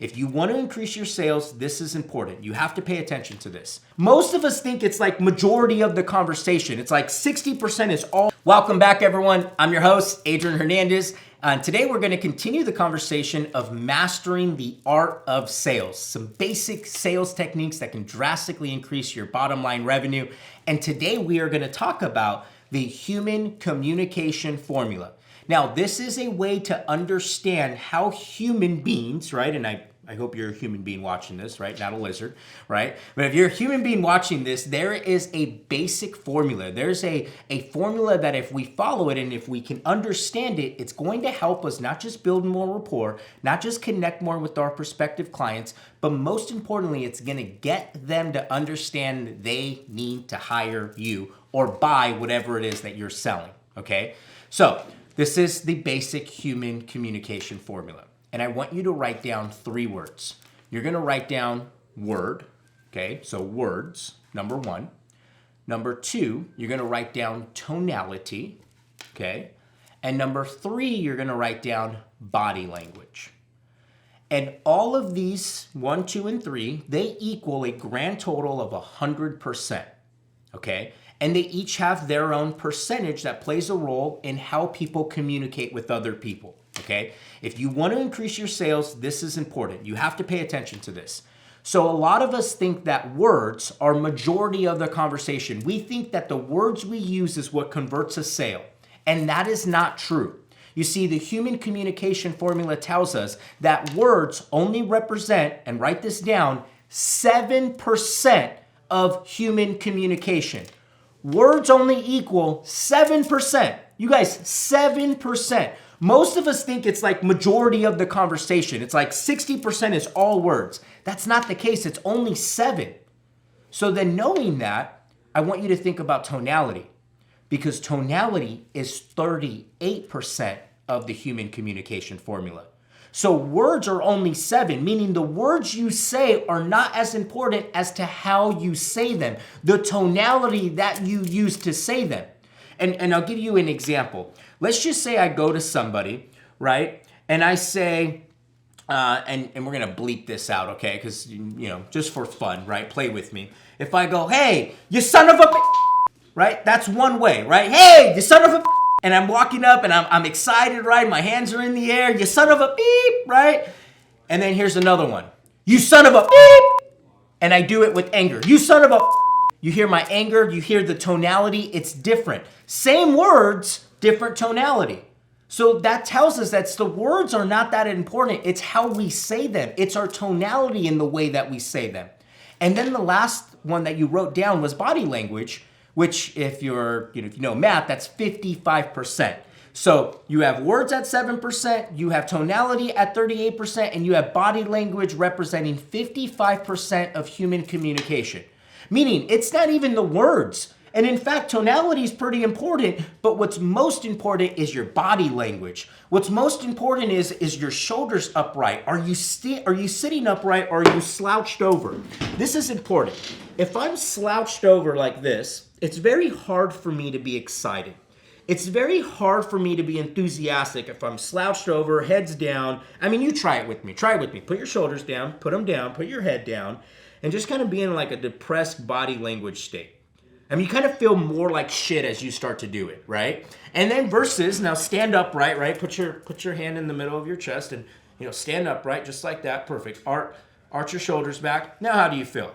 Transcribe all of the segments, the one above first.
If you want to increase your sales, this is important. You have to pay attention to this. Most of us think it's like majority of the conversation. It's like 60% is all. Welcome back, everyone. I'm your host, Adrian Hernandez. And today we're going to continue the conversation of mastering the art of sales. Some basic sales techniques that can drastically increase your bottom line revenue. And today we are going to talk about the human communication formula. Now, this is a way to understand how human beings, right? And I hope you're a human being watching this, right? Not a lizard, right? But if you're a human being watching this, there is a basic formula. There's a formula that if we follow it and if we can understand it, it's going to help us not just build more rapport, not just connect more with our prospective clients, but most importantly, it's going to get them to understand they need to hire you or buy whatever it is that you're selling, okay? So this is the basic human communication formula. And I want you to write down 3 words. You're going to write down word, okay? So words, number 1. Number 2, you're going to write down tonality, okay? And number 3, you're going to write down body language. And all of these, 1, 2, and 3, they equal a grand total of 100%, okay? And they each have their own percentage that plays a role in how people communicate with other people, okay? If you want to increase your sales, this is important. You have to pay attention to this. So a lot of us think that words are majority of the conversation. We think that the words we use is what converts a sale, and that is not true. You see, the human communication formula tells us that words only represent, and write this down, 7% of human communication. Words only equal 7%. You guys, 7%. Most of us think it's like majority of the conversation. It's like 60% is all words. That's not the case. It's only 7. So then knowing that, I want you to think about tonality, because tonality is 38% of the human communication formula. So words are only 7, meaning the words you say are not as important as to how you say them, the tonality that you use to say them. And I'll give you an example. Let's just say I go to somebody, right? And I say, and we're going to bleep this out, okay? Because, just for fun, right? Play with me. If I go, hey, you son of a right? That's one way, right? Hey, you son of a and I'm walking up and I'm excited, right? My hands are in the air. You son of a beep, right? And then here's another one. You son of a beep. And I do it with anger. You son of a. You hear my anger. You hear the tonality. It's different. Same words, different tonality. So that tells us that the words are not that important. It's how we say them. It's our tonality in the way that we say them. And then the last one that you wrote down was body language, which if you know math, that's 55%. So you have words at 7%, you have tonality at 38%, and you have body language representing 55% of human communication. Meaning it's not even the words. And in fact, tonality is pretty important, but what's most important is your body language. What's most important is your shoulders upright. Are you sitting upright, or are you slouched over? This is important. If I'm slouched over like this, it's very hard for me to be excited. It's very hard for me to be enthusiastic if I'm slouched over, heads down. I mean, you try it with me. Try it with me. Put your shoulders down, put them down, put your head down, and just kind of be in like a depressed body language state. I mean, you kind of feel more like shit as you start to do it, right? And then versus, now stand upright, right? Put your hand in the middle of your chest and, stand upright just like that. Perfect. Arch your shoulders back. Now how do you feel?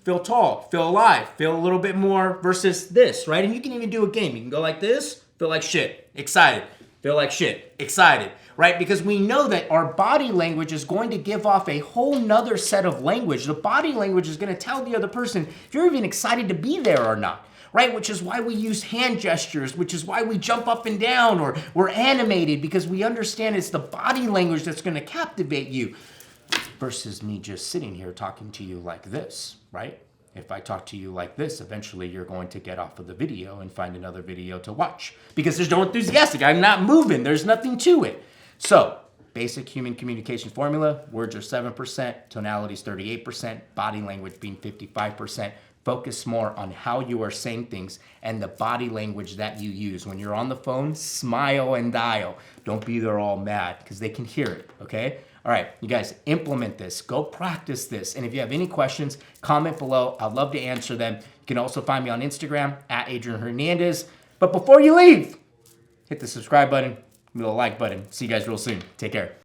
Feel tall, feel alive, feel a little bit more versus this, right? And you can even do a game. You can go like this, feel like shit, excited, feel like shit, excited, right? Because we know that our body language is going to give off a whole nother set of language. The body language is going to tell the other person if you're even excited to be there or not, right? Which is why we use hand gestures, which is why we jump up and down, or we're animated, because we understand it's the body language that's going to captivate you. Versus me just sitting here talking to you like this, right? If I talk to you like this, eventually you're going to get off of the video and find another video to watch, because there's no enthusiastic. I'm not moving. There's nothing to it. So basic human communication formula, words are 7%, tonality is 38%, body language being 55%. Focus more on how you are saying things and the body language that you use. When you're on the phone, smile and dial. Don't be there all mad, because they can hear it, okay? All right, you guys, implement this. Go practice this. And if you have any questions, comment below. I'd love to answer them. You can also find me on Instagram at Adrian Hernandez. But before you leave, hit the subscribe button, the like button. See you guys real soon. Take care.